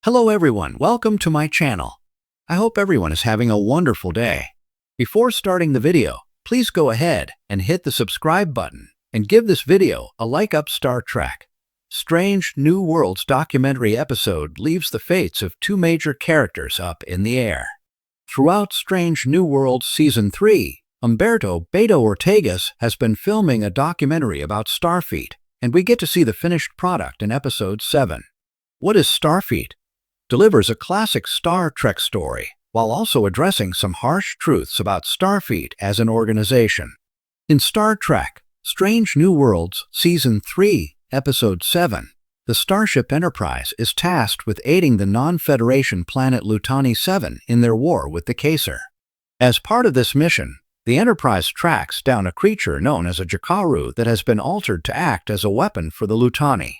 Hello everyone, welcome to my channel. I hope everyone is having a wonderful day. Before starting the video, please go ahead and hit the subscribe button and give this video a like up. Star Trek Strange New Worlds documentary episode leaves the fates of two major characters up in the air. Throughout Strange New Worlds Season 3, Humberto Beto Ortegas has been filming a documentary about Starfleet, and we get to see the finished product in Episode 7. What is Starfleet? Delivers a classic Star Trek story while also addressing some harsh truths about Starfleet as an organization. In Star Trek Strange New Worlds Season 3, Episode 7, the Starship Enterprise is tasked with aiding the non-Federation planet Lutani 7 in their war with the Caesar. As part of this mission, the Enterprise tracks down a creature known as a Jakaru that has been altered to act as a weapon for the Lutani.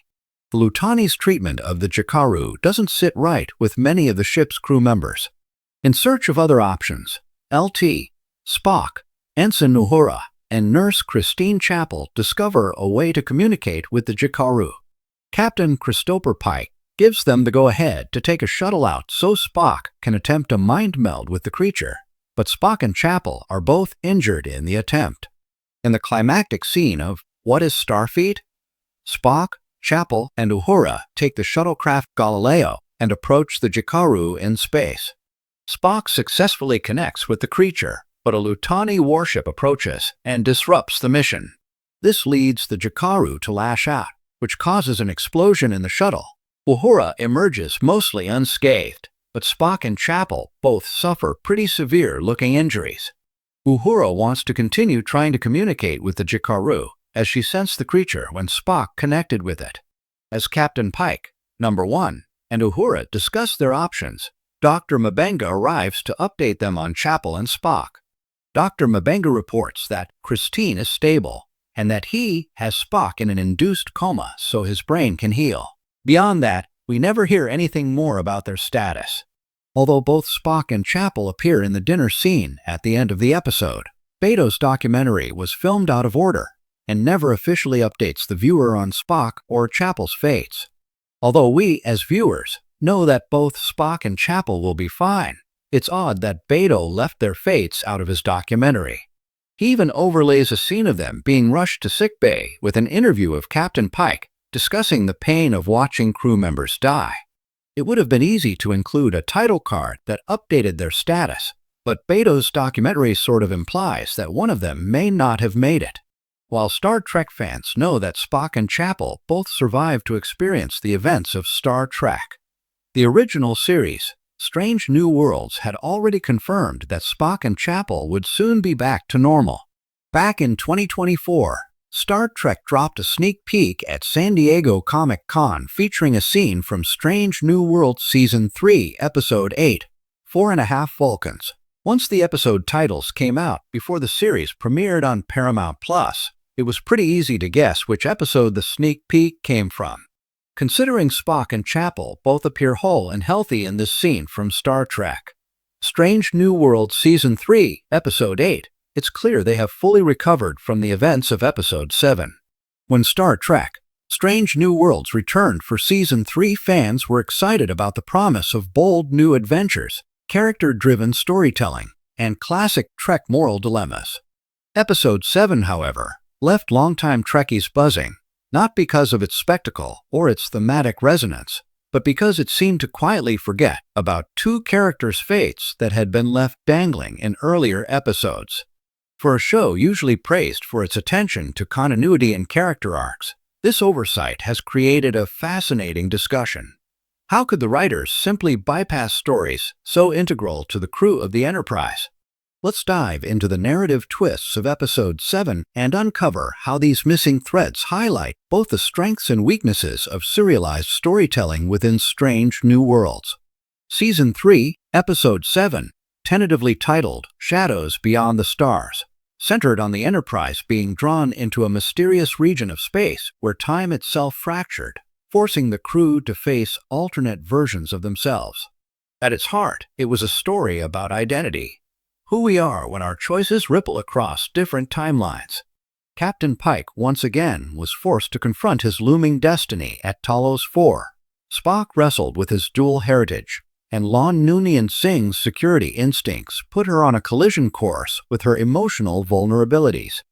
The Lutani's treatment of the Jakaru doesn't sit right with many of the ship's crew members. In search of other options, LT, Spock, Ensign Uhura, and Nurse Christine Chapel discover a way to communicate with the Jakaru. Captain Christopher Pike gives them the go-ahead to take a shuttle out so Spock can attempt a mind meld with the creature, but Spock and Chapel are both injured in the attempt. In the climactic scene of What is Starfleet? Spock, Chapel, and Uhura take the shuttlecraft Galileo and approach the Jakaru in space. Spock successfully connects with the creature, but a Lutani warship approaches and disrupts the mission. This leads the Jakaru to lash out, which causes an explosion in the shuttle. Uhura emerges mostly unscathed, but Spock and Chapel both suffer pretty severe-looking injuries. Uhura wants to continue trying to communicate with the Jakaru, as she sensed the creature when Spock connected with it. As Captain Pike, Number 1, and Uhura discuss their options, Dr. Mabenga arrives to update them on Chapel and Spock. Dr. Mabenga reports that Christine is stable, and that he has Spock in an induced coma so his brain can heal. Beyond that, we never hear anything more about their status. Although both Spock and Chapel appear in the dinner scene at the end of the episode, Beto's documentary was filmed out of order and never officially updates the viewer on Spock or Chapel's fates. Although we, as viewers, know that both Spock and Chapel will be fine, it's odd that Beto left their fates out of his documentary. He even overlays a scene of them being rushed to sickbay with an interview of Captain Pike discussing the pain of watching crew members die. It would have been easy to include a title card that updated their status, but Beto's documentary sort of implies that one of them may not have made it. While Star Trek fans know that Spock and Chapel both survived to experience the events of Star Trek, the original series, Strange New Worlds, had already confirmed that Spock and Chapel would soon be back to normal. Back in 2024, Star Trek dropped a sneak peek at San Diego Comic-Con featuring a scene from Strange New Worlds Season 3, Episode 8, 4.5 Vulcans. Once the episode titles came out before the series premiered on Paramount+, it was pretty easy to guess which episode the sneak peek came from. Considering Spock and Chapel both appear whole and healthy in this scene from Star Trek Strange New Worlds Season 3, Episode 8, it's clear they have fully recovered from the events of Episode 7. When Star Trek Strange New Worlds returned for Season 3, fans were excited about the promise of bold new adventures, character-driven storytelling, and classic Trek moral dilemmas. Episode 7, however, left longtime Trekkies buzzing, not because of its spectacle or its thematic resonance, but because it seemed to quietly forget about two characters' fates that had been left dangling in earlier episodes. For a show usually praised for its attention to continuity and character arcs, this oversight has created a fascinating discussion. How could the writers simply bypass stories so integral to the crew of the Enterprise? Let's dive into the narrative twists of Episode 7 and uncover how these missing threads highlight both the strengths and weaknesses of serialized storytelling within Strange New Worlds. Season 3, Episode 7, tentatively titled Shadows Beyond the Stars, centered on the Enterprise being drawn into a mysterious region of space where time itself fractured, forcing the crew to face alternate versions of themselves. At its heart, it was a story about identity, who we are when our choices ripple across different timelines. Captain Pike once again was forced to confront his looming destiny at Talos 4, Spock wrestled with his dual heritage, and Lon Noonien Singh's security instincts put her on a collision course with her emotional vulnerabilities.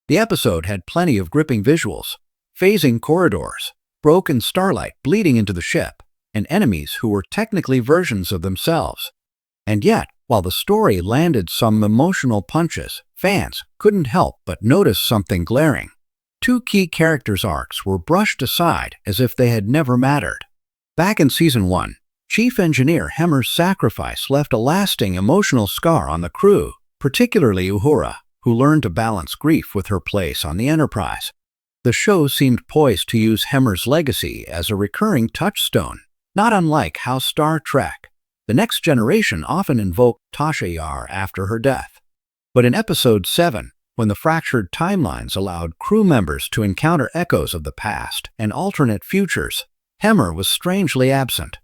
The episode had plenty of gripping visuals, phasing corridors, broken starlight bleeding into the ship, and enemies who were technically versions of themselves. And yet, while the story landed some emotional punches, fans couldn't help but notice something glaring. Two key characters' arcs were brushed aside as if they had never mattered. Back in Season 1, Chief Engineer Hemmer's sacrifice left a lasting emotional scar on the crew, particularly Uhura, who learned to balance grief with her place on the Enterprise. The show seemed poised to use Hemmer's legacy as a recurring touchstone, not unlike how Star Trek: The Next Generation often invoked Tasha Yar after her death. But in Episode 7, when the fractured timelines allowed crew members to encounter echoes of the past and alternate futures, Hemmer was strangely absent.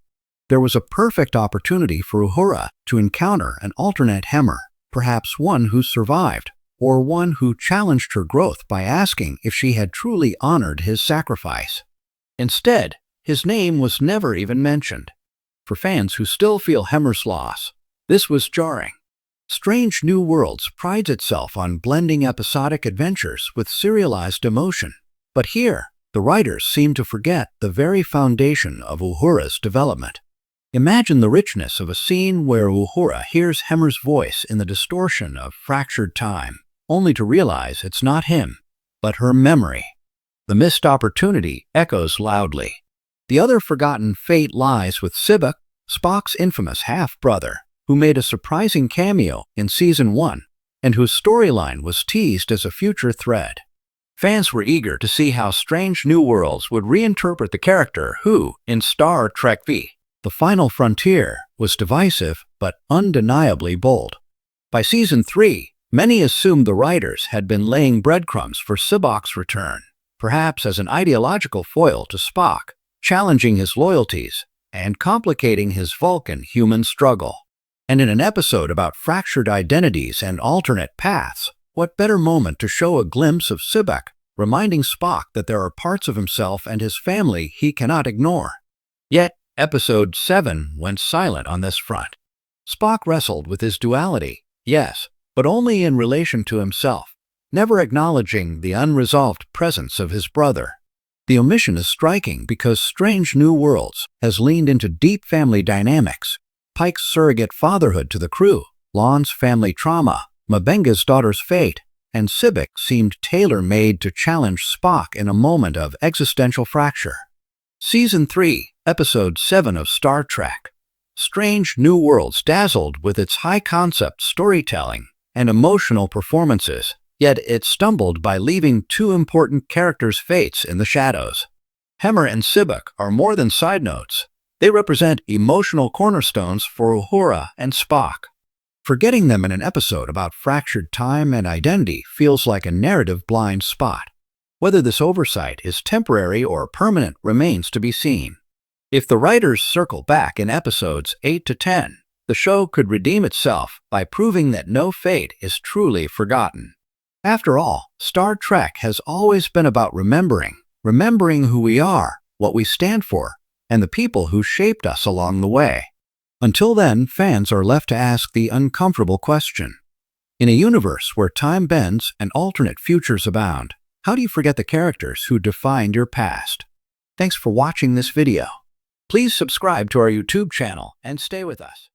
There was a perfect opportunity for Uhura to encounter an alternate Hemmer, perhaps one who survived, or one who challenged her growth by asking if she had truly honored his sacrifice. Instead, his name was never even mentioned. For fans who still feel Hemmer's loss, this was jarring. Strange New Worlds prides itself on blending episodic adventures with serialized emotion. But here, the writers seem to forget the very foundation of Uhura's development. Imagine the richness of a scene where Uhura hears Hemmer's voice in the distortion of fractured time, only to realize it's not him, but her memory. The missed opportunity echoes loudly. The other forgotten fate lies with Sibak, Spock's infamous half-brother, who made a surprising cameo in Season 1, and whose storyline was teased as a future thread. Fans were eager to see how Strange New Worlds would reinterpret the character who, in Star Trek V: The Final Frontier, was divisive but undeniably bold. By Season 3, many assumed the writers had been laying breadcrumbs for Sibak's return, perhaps as an ideological foil to Spock, challenging his loyalties and complicating his Vulcan-human struggle. And in an episode about fractured identities and alternate paths, what better moment to show a glimpse of Sibak, reminding Spock that there are parts of himself and his family he cannot ignore. Yet, Episode 7 went silent on this front. Spock wrestled with his duality, yes, but only in relation to himself, never acknowledging the unresolved presence of his brother. The omission is striking because Strange New Worlds has leaned into deep family dynamics: Pike's surrogate fatherhood to the crew, Lon's family trauma, M'Benga's daughter's fate, and Sibak seemed tailor-made to challenge Spock in a moment of existential fracture. Season 3, Episode 7 of Star Trek: Strange New Worlds dazzled with its high-concept storytelling and emotional performances, yet it stumbled by leaving two important characters' fates in the shadows. Hemmer and Sibak are more than side notes. They represent emotional cornerstones for Uhura and Spock. Forgetting them in an episode about fractured time and identity feels like a narrative blind spot. Whether this oversight is temporary or permanent remains to be seen. If the writers circle back in episodes 8 to 10, the show could redeem itself by proving that no fate is truly forgotten. After all, Star Trek has always been about remembering who we are, what we stand for, and the people who shaped us along the way. Until then, fans are left to ask the uncomfortable question. In a universe where time bends and alternate futures abound, how do you forget the characters who defined your past? Thanks for watching this video. Please subscribe to our YouTube channel and stay with us.